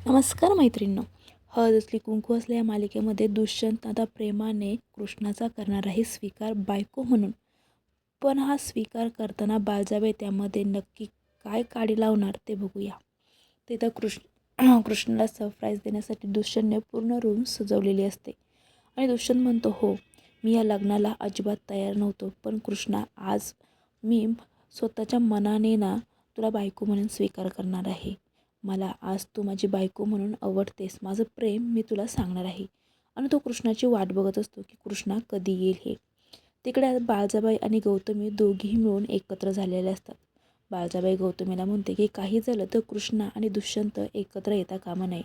नमस्कार मैत्रिणींनो. हळद असली कुंकू असल्या या मालिकेमध्ये दुष्यंत आता प्रेमाने कृष्णाचा करणार आहे स्वीकार बायको म्हणून. पण हा स्वीकार करताना बाळजाबाई त्यामध्ये नक्की काय काडी लावणार ते बघूया. तिथं कृष्णाला सरप्राईज देण्यासाठी दुष्यंतने पूर्ण रूम सजवलेली असते आणि दुष्यंत म्हणतो, हो मी या लग्नाला अजिबात तयार नव्हतो, पण कृष्णा आज मी स्वतःच्या मनाने ना तुला बायको म्हणून स्वीकार करणार आहे. मला आज तू माझी बायको म्हणून आवडतेस, माझं प्रेम मी तुला सांगणार आहे. आणि तो कृष्णाची वाट बघत असतो की कृष्णा कधी येईल हे. तिकडे बाळजाबाई आणि गौतमी दोघीही मिळून एकत्र झालेले असतात. बाळजाबाई गौतमीला म्हणते की काही झालं तर कृष्णा आणि दुष्यंत एकत्र येता कामा नये.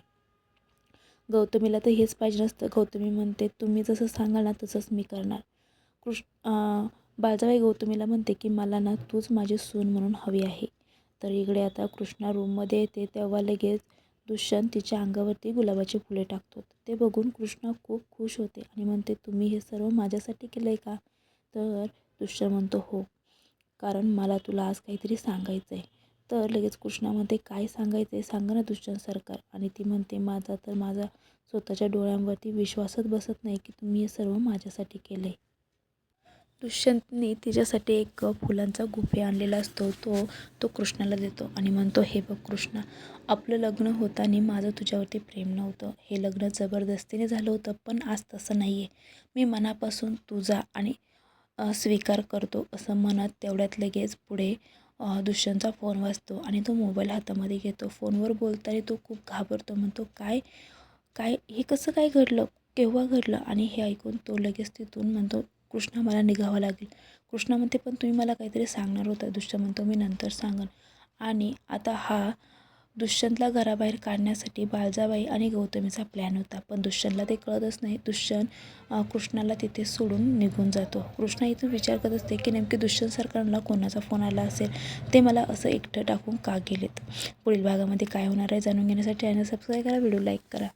गौतमीला तर हेच पाहिजे नसतं. गौतमी म्हणते तुम्ही जसं सांगाल ना तसंच मी करणार. बाळजाबाई गौतमीला म्हणते की मला ना तूच माझी सून म्हणून हवी आहे. तर इकडे आता कृष्णा रूममध्ये येते तेव्हा लगेच दुष्यंत तिच्या अंगावरती गुलाबाची फुले टाकतो. ते बघून कृष्णा खूप खुश होते आणि म्हणते तुम्ही हे सर्व माझ्यासाठी केलं आहे का? तर दुष्यंत म्हणतो हो, कारण मला तुला आज काहीतरी सांगायचं आहे. तर लगेच कृष्णामध्ये काय सांगायचं आहे सांगा ना दुष्यंत सरकार. आणि ती म्हणते माझा स्वतःच्या डोळ्यांवरती विश्वासच बसत नाही की तुम्ही हे सर्व माझ्यासाठी केलं आहे. दुष्यंतने तिच्यासाठी एक फुलांचा गुफे आणलेला असतो. तो कृष्णाला देतो आणि म्हणतो हे बघ कृष्णा, आपलं लग्न होताना माझं तुझ्यावरती प्रेम नव्हतं. हे लग्न जबरदस्तीने झालं होतं, पण आज तसं नाही आहे. मी मनापासून तुझा आणि स्वीकार करतो असं म्हणत तेवढ्यात लगेच पुढे दुष्यंतचा फोन वाजतो आणि तो मोबाईल हातामध्ये घेतो. फोनवर बोलताना तो खूप घाबरतो. म्हणतो काय काय हे कसं काय घडलं, केव्हा घडलं? आणि हे ऐकून तो लगेच तिथून म्हणतो कृष्णा मला निघावं लागेल. कृष्णा म्हणते पण तुम्ही मला काहीतरी सांगणार होता. दुष्यंत म्हणतो मी नंतर सांगेन. आणि आता हा दुष्यंतला घराबाहेर काढण्यासाठी बाळजाबाई आणि गौतमीचा प्लॅन होता, पण दुष्यंतला ते कळतच नाही. दुष्यंत कृष्णाला तिथे सोडून निघून जातो. कृष्णा इथून विचार करत असते की नेमके दुष्यंत सरकारला कोणाचा फोन आला असेल, ते मला असं एकटं टाकून का गेलेत. पुढील भागामध्ये काय होणार आहे जाणून घेण्यासाठी चॅनल सबस्क्राईब करा, व्हिडिओ लाईक करा.